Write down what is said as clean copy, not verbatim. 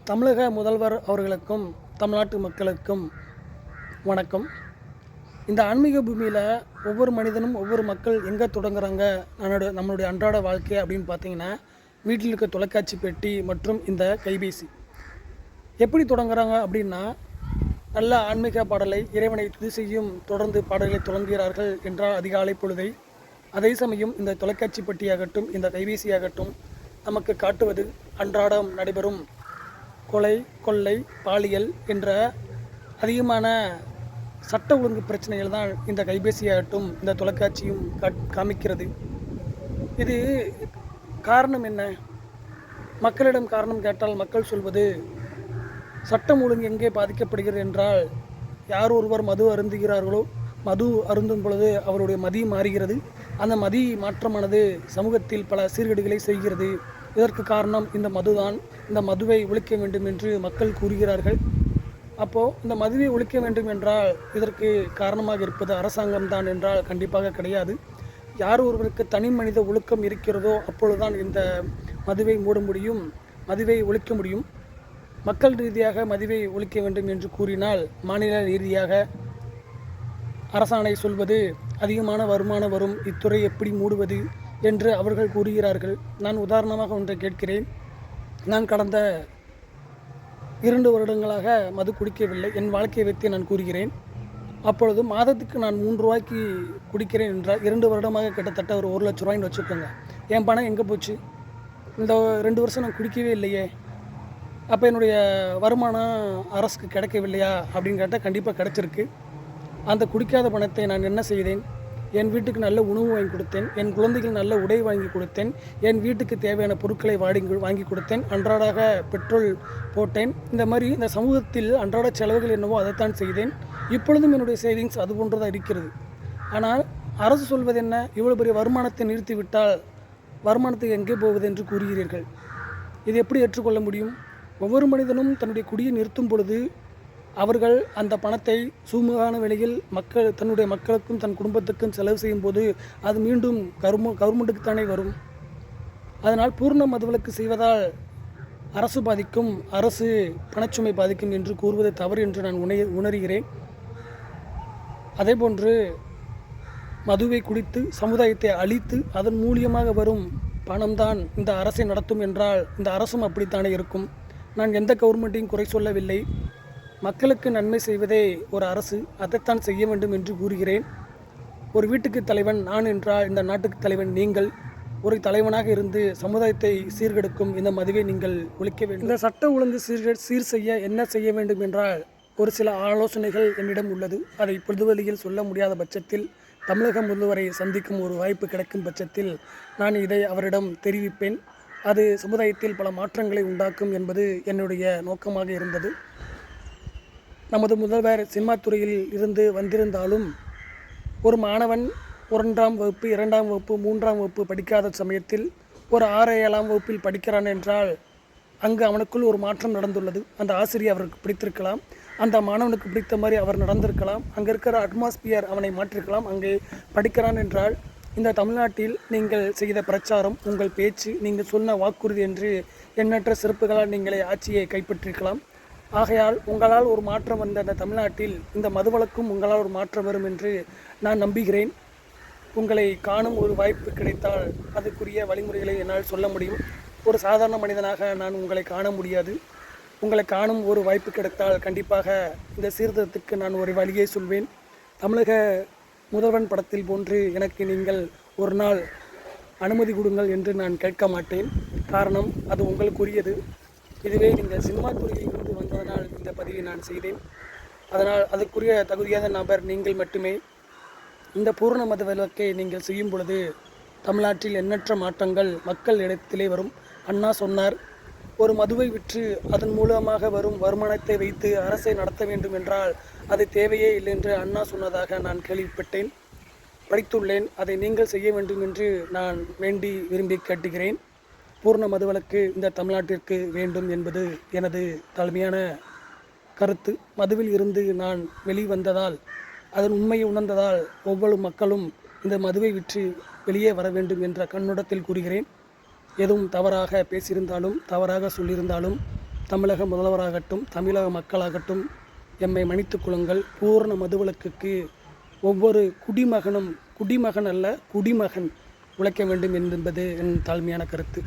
தமிழக முதல்வர் அவர்களுக்கும் தமிழ்நாட்டு மக்களுக்கும் வணக்கம். இந்த ஆன்மீக பூமியில் ஒவ்வொரு மனிதனும் ஒவ்வொரு மக்கள் எங்கே தொடங்குறாங்க நம்மளுடைய அன்றாட வாழ்க்கை அப்படின்னு பார்த்தீங்கன்னா, வீட்டில் இருக்க தொலைக்காட்சி பெட்டி மற்றும் இந்த கைபேசி. எப்படி தொடங்குறாங்க அப்படின்னா, நல்ல ஆன்மீக பாடலை, இறைவனை துதி செய்யும் தொடர்ந்து பாடல்களை தொடங்குகிறார்கள் என்றால் அதிகாலை பொழுதை. அதே சமயம் இந்த தொலைக்காட்சி பெட்டியாகட்டும், இந்த கைபேசியாகட்டும் நமக்கு காட்டுவது அன்றாடம் நடைபெறும் கொலை, கொள்ளை, பாலியல் என்ற அதிகமான சட்ட ஒழுங்கு பிரச்சனைகள் தான் இந்த கைபேசியாகட்டும் இந்த தொலைக்காட்சியும் காமிக்கிறது. இது காரணம் என்ன? மக்களிடம் காரணம் கேட்டால் மக்கள் சொல்வது, சட்டம் ஒழுங்கு எங்கே பாதிக்கப்படுகிறது என்றால், யார் ஒருவர் மது அருந்துகிறார்களோ, மது அருந்தும் பொழுது அவருடைய மதி மாறுகிறது. அந்த மதி மாற்றமானது சமூகத்தில் பல சீர்கேடுகளை செய்கிறது. இதற்கு காரணம் இந்த மதுதான். இந்த மதுவை ஒழிக்க வேண்டும் என்று மக்கள் கூறுகிறார்கள். அப்போது இந்த மதுவை ஒழிக்க வேண்டும் என்றால் இதற்கு காரணமாக இருப்பது அரசாங்கம்தான் என்றால் கண்டிப்பாக கிடையாது. யார் ஒருவருக்கு தனி மனித ஒழுக்கம் இருக்கிறதோ அப்பொழுதுதான் இந்த மதுவை மூட முடியும், மதுவை ஒழிக்க முடியும். மக்கள் ரீதியாக மதுவை ஒழிக்க வேண்டும் என்று கூறினால், மாநில ரீதியாக அரசாணை சொல்வது அதிகமான வருமானம் வரும், இத்துறை எப்படி மூடுவது என்று அவர்கள் கூறுகிறார்கள். நான் உதாரணமாக ஒன்றை கேட்கிறேன். நான் கடந்த 2 வருடங்களாக மது குடிக்கவில்லை. என் வாழ்க்கையை வைத்து நான் கூறுகிறேன். அப்பொழுது மாதத்துக்கு நான் 3 ரூபாய்க்கு குடிக்கிறேன் என்றால் 2 வருடமாக கிட்டத்தட்ட ஒரு 1 லட்ச ரூபாய்ன்னு வச்சுக்கோங்க. என் பணம் எங்கே போச்சு? இந்த 2 வருஷம் நான் குடிக்கவே இல்லையே. அப்போ என்னுடைய வருமானம் அரசுக்கு கிடைக்கவில்லையா அப்படின்னு கேட்டால் கண்டிப்பாக கிடைச்சிருக்கு. அந்த குடிக்காத பணத்தை நான் என்ன செய்தேன்? என் வீட்டுக்கு நல்ல உணவு வாங்கி கொடுத்தேன், என் குழந்தைகள் நல்ல உடை வாங்கி கொடுத்தேன், என் வீட்டுக்கு தேவையான பொருட்களை வாங்கி கொடுத்தேன், அன்றாடாக பெட்ரோல் போட்டேன். இந்த மாதிரி இந்த சமூகத்தில் அன்றாட செலவுகள் என்னவோ அதைத்தான் செய்தேன். இப்பொழுதும் என்னுடைய சேவிங்ஸ் அது போன்று தான் இருக்கிறது. ஆனால் அரசு சொல்வது என்ன? இவ்வளோ பெரிய வருமானத்தை நிறுத்திவிட்டால் வருமானத்துக்கு எங்கே போவது என்று கூறுகிறீர்கள். இது எப்படி ஏற்றுக்கொள்ள முடியும்? ஒவ்வொரு மனிதனும் தன்னுடைய குடியை நிறுத்தும் பொழுது அவர்கள் அந்த பணத்தை சுமூகமான விலையில் தன்னுடைய மக்களுக்கும் தன் குடும்பத்துக்கும் செலவு செய்யும் போது அது மீண்டும் கவர்மெண்ட்டுக்குத்தானே வரும். அதனால் பூர்ண மதுவிலக்கு செய்வதால் அரசு பாதிக்கும், அரசு பணச்சுமை பாதிக்கும் என்று கூறுவது தவறு என்று நான் உணர்கிறேன். அதேபோன்று மதுவை குடித்து சமுதாயத்தை அழித்து அதன் மூலியமாக வரும் பணம்தான் இந்த அரசை நடத்தும் என்றால் இந்த அரசும் அப்படித்தானே இருக்கும். நான் எந்த கவர்மெண்ட்டையும் குறை சொல்லவில்லை. மக்களுக்கு நன்மை செய்வதே ஒரு அரசு, அதைத்தான் செய்ய வேண்டும் என்று கூறுகிறேன். ஒரு வீட்டுக்கு தலைவன் நான் என்றால் இந்த நாட்டுக்கு தலைவன் நீங்கள். ஒரு தலைவனாக இருந்து சமுதாயத்தை சீர்கெடுக்கும் இந்த மதுவை நீங்கள் ஒழிக்க வேண்டும். இந்த சட்ட ஒழுங்கு சீர் செய்ய என்ன செய்ய வேண்டும் என்றால் ஒரு சில ஆலோசனைகள் என்னிடம் உள்ளது. அதை பொதுவெளியில் சொல்ல முடியாத பட்சத்தில், தமிழக முதல்வரை சந்திக்கும் ஒரு வாய்ப்பு கிடைக்கும் பட்சத்தில் நான் இதை அவரிடம் தெரிவிப்பேன். அது சமுதாயத்தில் பல மாற்றங்களை உண்டாக்கும் என்பது என்னுடைய நோக்கமாக இருந்தது. நமது முதல்வர் சினிமா துறையில் இருந்து வந்திருந்தாலும் ஒரு மாணவன் 1ஆம் வகுப்பு, 2ஆம் வகுப்பு, 3ஆம் வகுப்பு படிக்காத சமயத்தில் ஒரு 6, 7ஆம் வகுப்பில் படிக்கிறான் என்றால் அங்கு அவனுக்குள் ஒரு மாற்றம் நடந்துள்ளது. அந்த ஆசிரியர் அவருக்கு பிடித்திருக்கலாம், அந்த மாணவனுக்கு பிடித்த மாதிரி அவர் நடந்திருக்கலாம், அங்கே இருக்கிற அட்மாஸ்பியர் அவனை மாற்றிருக்கலாம். அங்கே படிக்கிறான் என்றால் இந்த தமிழ்நாட்டில் நீங்கள் செய்த பிரச்சாரம், உங்கள் பேச்சு, நீங்கள் சொன்ன வாக்குறுதி என்று எண்ணற்ற சிறப்புகளால் நீங்களே ஆட்சியை கைப்பற்றிருக்கலாம். ஆகையால் உங்களால் ஒரு மாற்றம் வந்த அந்த தமிழ்நாட்டில் இந்த மதுவழக்கும் உங்களால் ஒரு மாற்றம் வரும் என்று நான் நம்புகிறேன். உங்களை காணும் ஒரு வாய்ப்பு கிடைத்தால் அதுக்குரிய வழிமுறைகளை என்னால் சொல்ல முடியும். ஒரு சாதாரண மனிதனாக நான் உங்களை காண முடியாது. உங்களை காணும் ஒரு வாய்ப்பு கிடைத்தால் கண்டிப்பாக இந்த சீர்திருத்தத்துக்கு நான் ஒரு வழியை சொல்வேன். தமிழக முதல்வன் படத்தில் போன்று எனக்கு நீங்கள் ஒரு நாள் அனுமதி கொடுங்கள் என்று நான் கேட்க மாட்டேன். காரணம், அது உங்களுக்குரியது. இதுவே நீங்கள் சினிமா துறையில் இருந்து வந்ததனால் இந்த பதிவை நான் செய்தேன். அதனால் அதுக்குரிய தகுதியான நபர் நீங்கள் மட்டுமே. இந்த பூரண மத விலக்கை நீங்கள் செய்யும் பொழுது தமிழ்நாட்டில் எண்ணற்ற மாற்றங்கள் மக்கள் இடத்திலே வரும். அண்ணா சொன்னார், ஒரு மதுவை விற்று அதன் மூலமாக வரும் வருமானத்தை வைத்து அரசை நடத்த வேண்டும் என்றால் அது தேவையே இல்லை என்று அண்ணா சொன்னதாக நான் கேள்விப்பட்டேன், படித்துள்ளேன். அதை நீங்கள் செய்ய வேண்டும் என்று நான் வேண்டி விரும்பி கேட்டுகிறேன். பூர்ண மதுவிலக்கு இந்த தமிழ்நாட்டிற்கு வேண்டும் என்பது எனது தலைமையான கருத்து. மதுவில் இருந்து நான் வெளிவந்ததால், அதன் உண்மையை உணர்ந்ததால் ஒவ்வொரு மக்களும் இந்த மதுவை விற்று வெளியே வர வேண்டும் என்ற கண்ணோட்டத்தில் கூறுகிறேன். எதுவும் தவறாக பேசியிருந்தாலும், தவறாக சொல்லியிருந்தாலும் தமிழக முதல்வராகட்டும், தமிழக மக்களாகட்டும் எம்மை மன்னித்துக் கொள்ளுங்கள். பூரண மதுவிலக்குக்கு ஒவ்வொரு குடிமகனும், குடிமகன் அல்ல குடிமகன் உழைக்க வேண்டும் என்பது என் தாழ்மையான கருத்து.